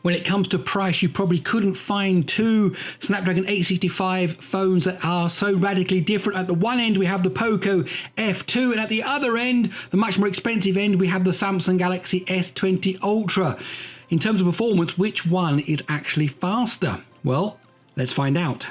When it comes to price, you probably couldn't find two Snapdragon 865 phones that are so radically different. At the one end, we have the Poco F2, and at the other end, the much more expensive end, we have the Samsung Galaxy S20 Ultra. In terms of performance, which one is actually faster? Well, let's find out.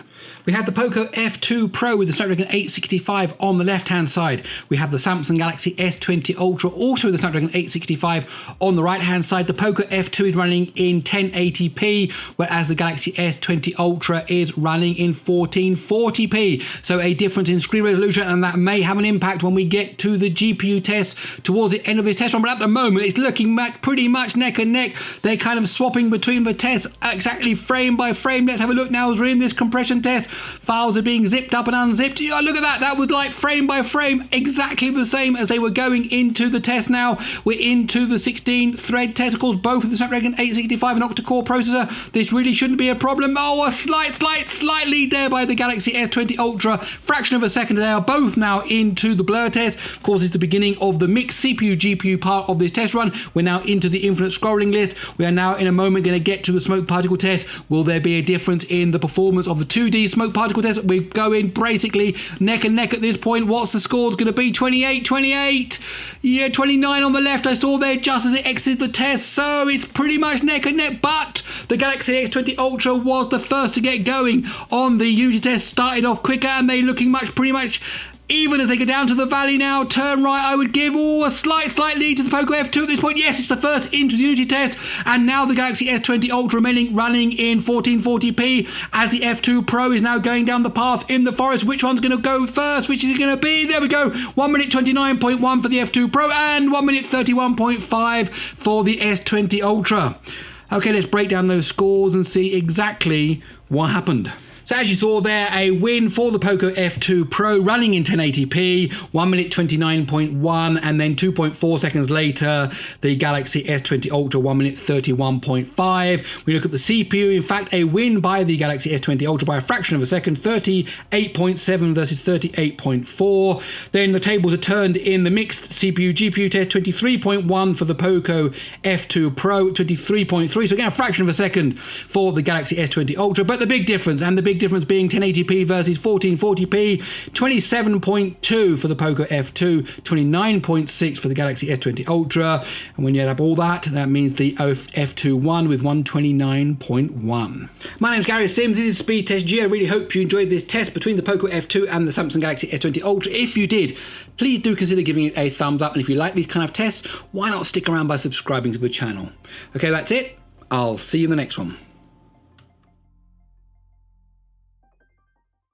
We have the Poco F2 Pro with the Snapdragon 865 on the left-hand side. We have the Samsung Galaxy S20 Ultra also with the Snapdragon 865 on the right-hand side. The Poco F2 is running in 1080p, whereas the Galaxy S20 Ultra is running in 1440p. So a difference in screen resolution, and that may have an impact when we get to the GPU test towards the end of this test run. But at the moment, it's looking pretty much neck and neck. They're kind of swapping between the tests exactly frame by frame. Let's have a look now as we're in this compression test. Files are being zipped up and unzipped. Oh, look at that. That was like frame by frame, exactly the same as they were going into the test. Now we're into the 16 thread test. Of course, both of the Snapdragon 865 and octa-core processor. This really shouldn't be a problem. Oh, a slight lead there by the Galaxy S20 Ultra. Fraction of a second. They are both now into the blur test. Of course, it's the beginning of the mixed CPU GPU part of this test run. We're now into the infinite scrolling list. We are now in a moment going to get to the smoke particle test. Will there be a difference in the performance of the 2D smoke particle test? We're going basically neck and neck at this point. What's the score going to be? 28. Yeah, 29 on the left. I saw there just as it exited the test. So it's pretty much neck and neck. But the Galaxy S20 Ultra was the first to get going on the Unity test. Started off quicker, and they're looking pretty much even as they go down to the valley now. Turn right, I would give a slight lead to the Poco F2 at this point. Yes, it's the first into the Unity test, and now the Galaxy S20 Ultra running in 1440p as the F2 Pro is now going down the path in the forest. Which one's going to go first? Which is it going to be? There we go. 1 minute 29.1 for the F2 Pro and 1 minute 31.5 for the S20 Ultra. Okay, let's break down those scores and see exactly what happened. So as you saw there, a win for the Poco F2 Pro running in 1080p, 1 minute 29.1, and then 2.4 seconds later, the Galaxy S20 Ultra, 1 minute 31.5. We look at the CPU, in fact, a win by the Galaxy S20 Ultra by a fraction of a second, 38.7 versus 38.4. Then the tables are turned in the mixed CPU GPU test, 23.1 for the Poco F2 Pro, 23.3. So again, a fraction of a second for the Galaxy S20 Ultra. But the big difference, and the big difference being 1080p versus 1440p, 27.2 for the Poco F2, 29.6 for the Galaxy S20 Ultra, and when you add up all that, that means the F2 won with 129.1. My name's Gary Sims, this is SpeedTest G. I really hope you enjoyed this test between the Poco F2 and the Samsung Galaxy S20 Ultra. If you did, please do consider giving it a thumbs up, and if you like these kind of tests, why not stick around by subscribing to the channel. Okay, that's it. I'll see you in the next one.